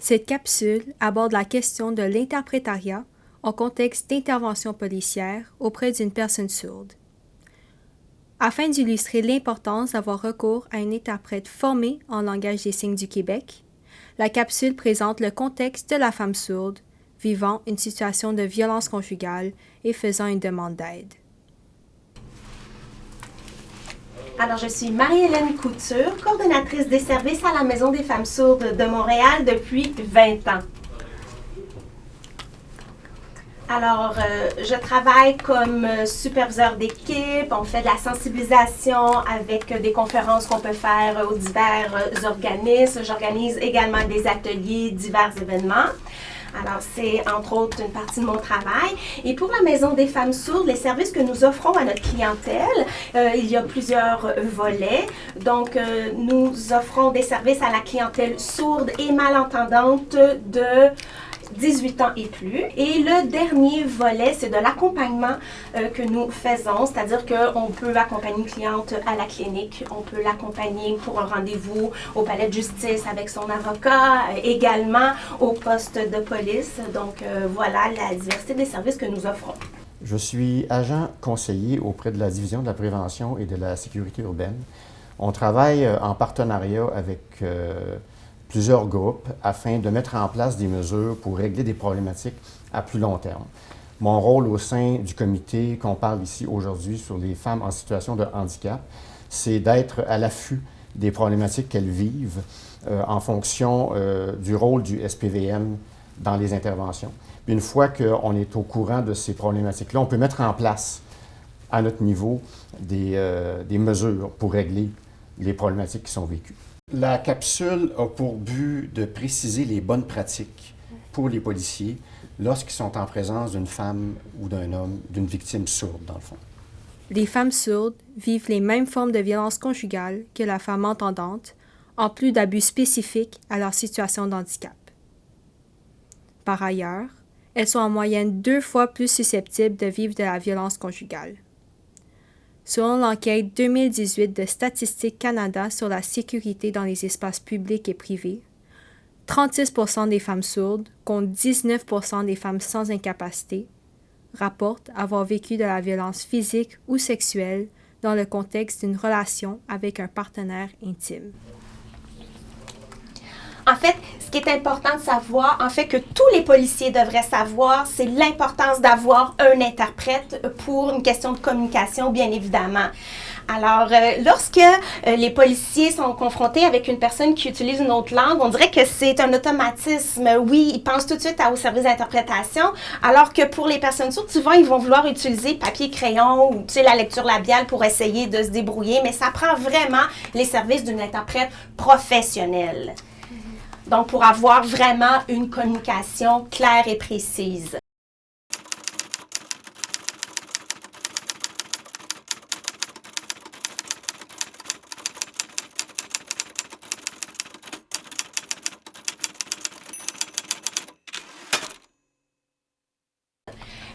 Cette capsule aborde la question de l'interprétariat en contexte d'intervention policière auprès d'une personne sourde. Afin d'illustrer l'importance d'avoir recours à un interprète formé en langage des signes du Québec, la capsule présente le contexte de la femme sourde vivant une situation de violence conjugale et faisant une demande d'aide. Alors, je suis Marie-Hélène Couture, coordonnatrice des services à la Maison des femmes sourdes de Montréal depuis 20 ans. Alors, je travaille comme superviseur d'équipe, on fait de la sensibilisation avec des conférences qu'on peut faire aux divers organismes. J'organise également des ateliers, divers événements. Alors, c'est entre autres une partie de mon travail. Et pour la Maison des femmes sourdes, les services que nous offrons à notre clientèle, il y a plusieurs volets. Donc, nous offrons des services à la clientèle sourde et malentendante de 18 ans et plus. Et le dernier volet, c'est de l'accompagnement que nous faisons, c'est-à-dire qu'on peut accompagner une cliente à la clinique, on peut l'accompagner pour un rendez-vous au palais de justice avec son avocat, également au poste de police. Donc voilà la diversité des services que nous offrons. Je suis agent conseiller auprès de la Division de la prévention et de la sécurité urbaine. On travaille en partenariat avec plusieurs groupes afin de mettre en place des mesures pour régler des problématiques à plus long terme. Mon rôle au sein du comité qu'on parle ici aujourd'hui sur les femmes en situation de handicap, c'est d'être à l'affût des problématiques qu'elles vivent en fonction du rôle du SPVM dans les interventions. Une fois qu'on est au courant de ces problématiques-là, on peut mettre en place à notre niveau des mesures pour régler les problématiques qui sont vécues. La capsule a pour but de préciser les bonnes pratiques pour les policiers lorsqu'ils sont en présence d'une femme ou d'un homme, d'une victime sourde, dans le fond. Les femmes sourdes vivent les mêmes formes de violence conjugale que la femme entendante, en plus d'abus spécifiques à leur situation de handicap. Par ailleurs, elles sont en moyenne 2 fois plus susceptibles de vivre de la violence conjugale. Selon l'enquête 2018 de Statistique Canada sur la sécurité dans les espaces publics et privés, 36% des femmes sourdes, contre 19% des femmes sans incapacité, rapportent avoir vécu de la violence physique ou sexuelle dans le contexte d'une relation avec un partenaire intime. En fait, ce qui est important de savoir, en fait que tous les policiers devraient savoir, c'est l'importance d'avoir un interprète pour une question de communication, bien évidemment. Alors, lorsque les policiers sont confrontés avec une personne qui utilise une autre langue, on dirait que c'est un automatisme. Oui, ils pensent tout de suite au service d'interprétation, alors que pour les personnes sourdes, souvent, ils vont vouloir utiliser papier, crayon ou la lecture labiale pour essayer de se débrouiller, mais ça prend vraiment les services d'une interprète professionnelle. Donc, pour avoir vraiment une communication claire et précise.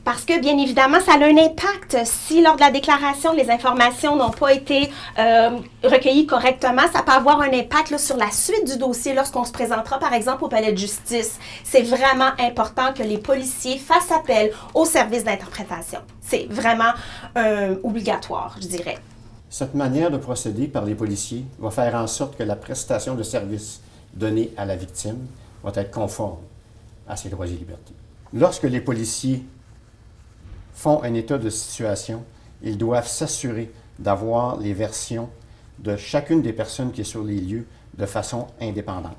Parce que, bien évidemment, ça a un impact. Si, lors de la déclaration, les informations n'ont pas été recueillies correctement, ça peut avoir un impact là, sur la suite du dossier lorsqu'on se présentera, par exemple, au palais de justice. C'est vraiment important que les policiers fassent appel au service d'interprétation. C'est vraiment obligatoire, je dirais. Cette manière de procéder par les policiers va faire en sorte que la prestation de service donnée à la victime va être conforme à ses droits et libertés. Lorsque les policiers font un état de situation, ils doivent s'assurer d'avoir les versions de chacune des personnes qui est sur les lieux de façon indépendante.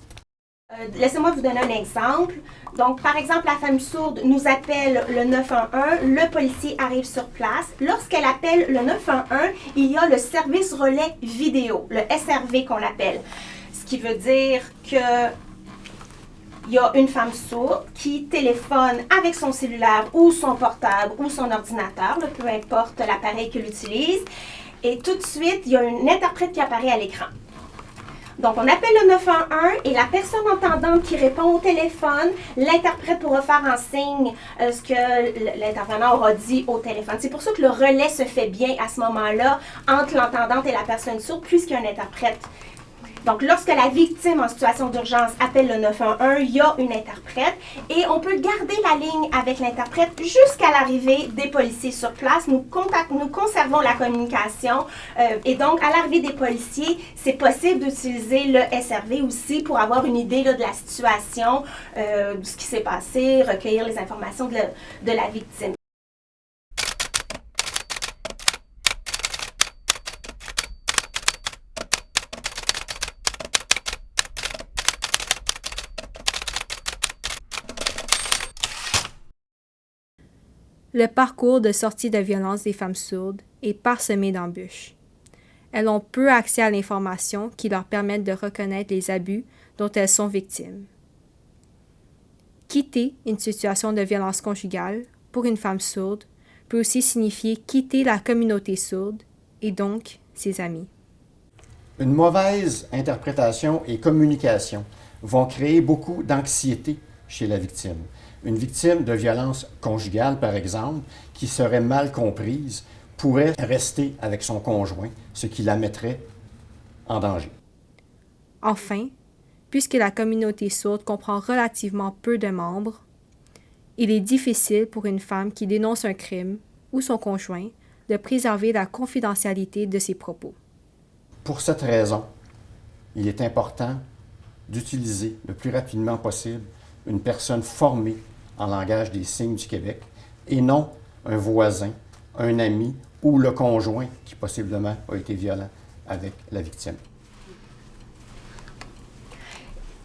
Laissez-moi vous donner un exemple. Donc, par exemple, la femme sourde nous appelle le 911, le policier arrive sur place. Lorsqu'elle appelle le 911, il y a le service relais vidéo, le SRV qu'on l'appelle. Ce qui veut dire que il y a une femme sourde qui téléphone avec son cellulaire ou son portable ou son ordinateur, peu importe l'appareil qu'elle utilise. Et tout de suite, il y a une interprète qui apparaît à l'écran. Donc, on appelle le 911 et la personne entendante qui répond au téléphone, l'interprète pourra faire en signe ce que l'intervenant aura dit au téléphone. C'est pour ça que le relais se fait bien à ce moment-là entre l'entendante et la personne sourde puisqu'il y a un interprète. Donc, lorsque la victime en situation d'urgence appelle le 911, il y a une interprète et on peut garder la ligne avec l'interprète jusqu'à l'arrivée des policiers sur place. Nous conservons la communication et donc, à l'arrivée des policiers, c'est possible d'utiliser le SRV aussi pour avoir une idée là, de la situation, de ce qui s'est passé, recueillir les informations de la victime. Le parcours de sortie de violence des femmes sourdes est parsemé d'embûches. Elles ont peu accès à l'information qui leur permette de reconnaître les abus dont elles sont victimes. Quitter une situation de violence conjugale pour une femme sourde peut aussi signifier quitter la communauté sourde et donc ses amis. Une mauvaise interprétation et communication vont créer beaucoup d'anxiété chez la victime. Une victime de violence conjugale, par exemple, qui serait mal comprise, pourrait rester avec son conjoint, ce qui la mettrait en danger. Enfin, puisque la communauté sourde comprend relativement peu de membres, il est difficile pour une femme qui dénonce un crime ou son conjoint de préserver la confidentialité de ses propos. Pour cette raison, il est important d'utiliser le plus rapidement possible une personne formée en langage des signes du Québec et non un voisin, un ami ou le conjoint qui possiblement a été violent avec la victime.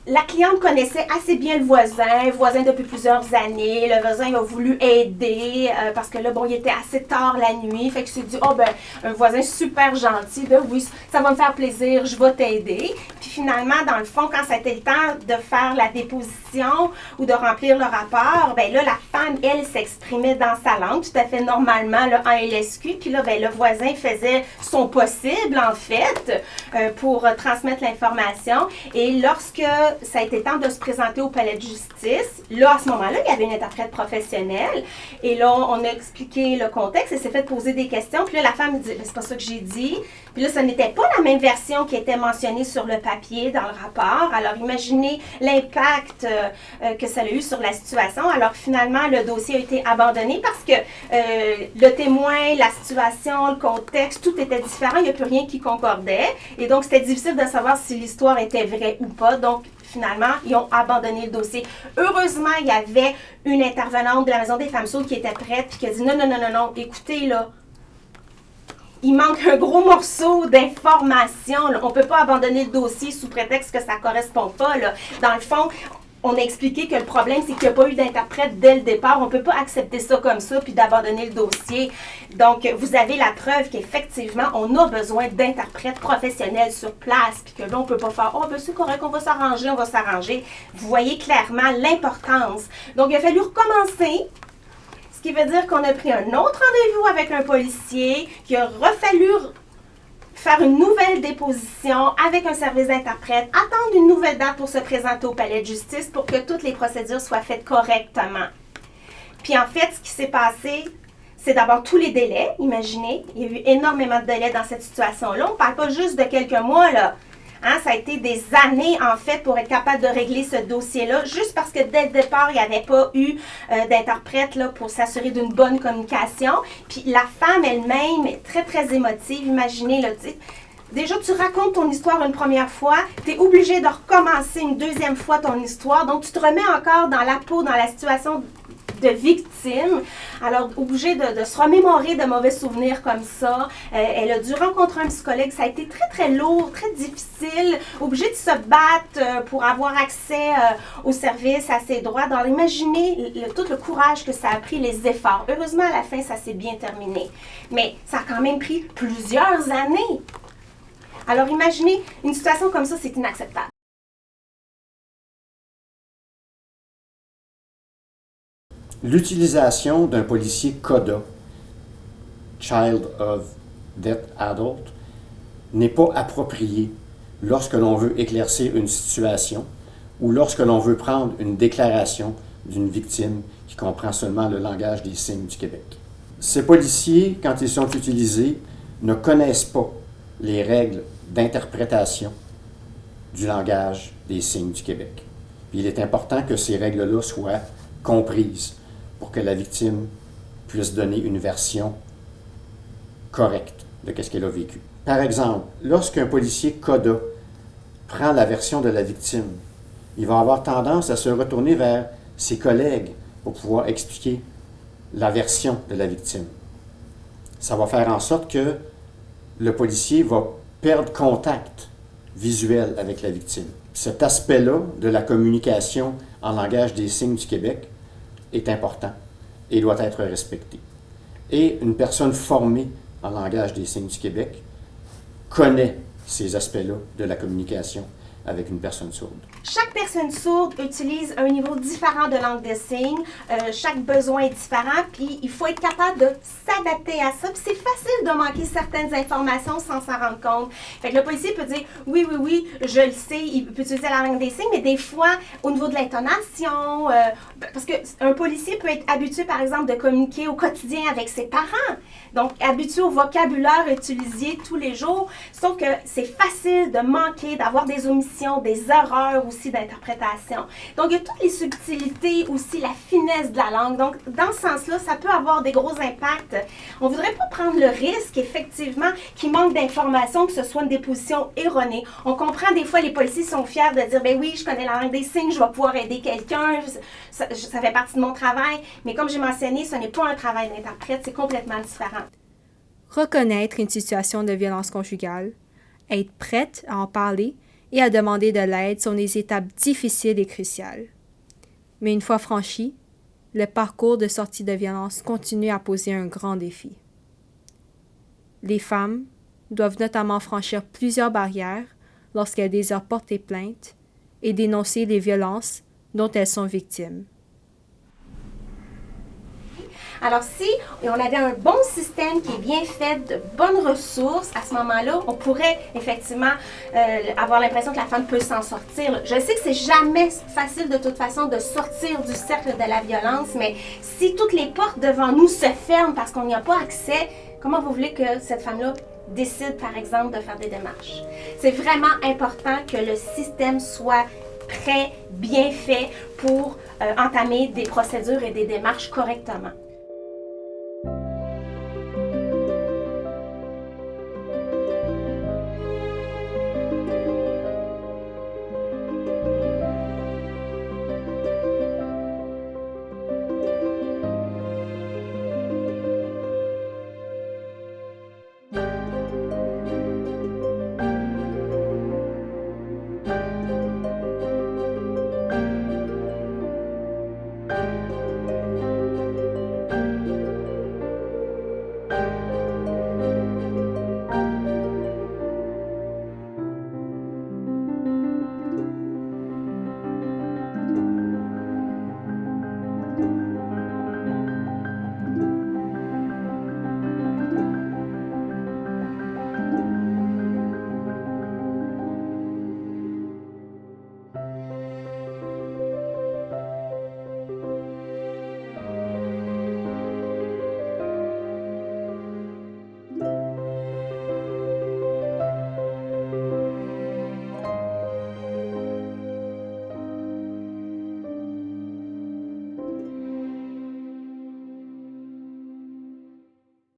La cliente connaissait assez bien le voisin depuis plusieurs années. Le voisin a voulu aider parce que là, bon, il était assez tard la nuit. Fait que je me suis dit, oh ben, un voisin super gentil, ben oui, ça va me faire plaisir, je vais t'aider. Puis finalement, dans le fond, quand ça a été le temps de faire la déposition ou de remplir le rapport, ben là, la femme, elle, s'exprimait dans sa langue, tout à fait normalement, là, en LSQ. Puis là, ben, le voisin faisait son possible, en fait, pour transmettre l'information. Et lorsque ça a été temps de se présenter au palais de justice. Là, à ce moment-là, il y avait une interprète professionnelle. Et là, on a expliqué le contexte et s'est fait poser des questions. Puis là, la femme me dit, c'est pas ça que j'ai dit. Puis là, ce n'était pas la même version qui était mentionnée sur le papier, dans le rapport. Alors, imaginez l'impact que ça a eu sur la situation. Alors, finalement, le dossier a été abandonné parce que le témoin, la situation, le contexte, tout était différent. Il n'y a plus rien qui concordait. Et donc, c'était difficile de savoir si l'histoire était vraie ou pas. Donc, finalement, ils ont abandonné le dossier. Heureusement, il y avait une intervenante de la Maison des femmes sourdes qui était prête et qui a dit non, écoutez, là, il manque un gros morceau d'information. On ne peut pas abandonner le dossier sous prétexte que ça ne correspond pas. Là. Dans le fond, on a expliqué que le problème, c'est qu'il n'y a pas eu d'interprète dès le départ. On ne peut pas accepter ça comme ça puis d'abandonner le dossier. Donc, vous avez la preuve qu'effectivement, on a besoin d'interprètes professionnels sur place puis que là, on ne peut pas faire « Oh, ben c'est correct, on va s'arranger. » Vous voyez clairement l'importance. Donc, il a fallu recommencer. Ce qui veut dire qu'on a pris un autre rendez-vous avec un policier, qu'il a refallu faire une nouvelle déposition avec un service d'interprète, attendre une nouvelle date pour se présenter au palais de justice pour que toutes les procédures soient faites correctement. Puis en fait, ce qui s'est passé, c'est d'abord tous les délais. Imaginez, il y a eu énormément de délais dans cette situation-là. On ne parle pas juste de quelques mois, là. Hein, ça a été des années, en fait, pour être capable de régler ce dossier-là, juste parce que dès le départ, il n'y avait pas eu d'interprète là, pour s'assurer d'une bonne communication. Puis la femme elle-même est très, très émotive. Imaginez, là, tu sais, déjà, tu racontes ton histoire une première fois, tu es obligé de recommencer une deuxième fois ton histoire, donc tu te remets encore dans la peau, dans la situation de victime. Alors, obligée de se remémorer de mauvais souvenirs comme ça. Elle a dû rencontrer un psychologue. Ça a été très, très lourd, très difficile. Obligée de se battre pour avoir accès au service, à ses droits. Donc, imaginez tout le courage que ça a pris, les efforts. Heureusement, à la fin, ça s'est bien terminé. Mais ça a quand même pris plusieurs années. Alors, imaginez, une situation comme ça, c'est inacceptable. L'utilisation d'un policier CODA, Child of Deaf Adult, n'est pas appropriée lorsque l'on veut éclaircir une situation ou lorsque l'on veut prendre une déclaration d'une victime qui comprend seulement le langage des signes du Québec. Ces policiers, quand ils sont utilisés, ne connaissent pas les règles d'interprétation du langage des signes du Québec. Puis il est important que ces règles-là soient comprises pour que la victime puisse donner une version correcte de ce qu'elle a vécu. Par exemple, lorsqu'un policier CODA prend la version de la victime, il va avoir tendance à se retourner vers ses collègues pour pouvoir expliquer la version de la victime. Ça va faire en sorte que le policier va perdre contact visuel avec la victime. Cet aspect-là de la communication en langage des signes du Québec est important et doit être respecté. Et une personne formée en langage des signes du Québec connaît ces aspects-là de la communication avec une personne sourde. Chaque personne sourde utilise un niveau différent de langue de signes. Chaque besoin est différent, puis il faut être capable de s'adapter à ça. Puis c'est facile de manquer certaines informations sans s'en rendre compte. Fait que le policier peut dire oui, je le sais, il peut utiliser la langue des signes, mais des fois, au niveau de l'intonation, parce qu'un policier peut être habitué, par exemple, de communiquer au quotidien avec ses parents. Donc, habitué au vocabulaire utilisé tous les jours. Sauf que c'est facile de manquer, d'avoir des omissions, des erreurs aussi d'interprétation. Donc, il y a toutes les subtilités, aussi la finesse de la langue. Donc, dans ce sens-là, ça peut avoir des gros impacts. On ne voudrait pas prendre le risque, effectivement, qu'il manque d'informations, que ce soit une déposition erronée. On comprend des fois, les policiers sont fiers de dire, ben oui, je connais la langue des signes, je vais pouvoir aider quelqu'un, ça fait partie de mon travail. Mais comme j'ai mentionné, ce n'est pas un travail d'interprète, c'est complètement différent. Reconnaître une situation de violence conjugale, être prête à en parler et à demander de l'aide sont des étapes difficiles et cruciales. Mais une fois franchi, le parcours de sortie de violence continue à poser un grand défi. Les femmes doivent notamment franchir plusieurs barrières lorsqu'elles désirent porter plainte et dénoncer les violences dont elles sont victimes. Alors, si on avait un bon système qui est bien fait, de bonnes ressources, à ce moment-là, on pourrait effectivement avoir l'impression que la femme peut s'en sortir. Je sais que c'est jamais facile de toute façon de sortir du cercle de la violence, mais si toutes les portes devant nous se ferment parce qu'on n'y a pas accès, comment vous voulez que cette femme-là décide, par exemple, de faire des démarches? C'est vraiment important que le système soit prêt, bien fait pour entamer des procédures et des démarches correctement.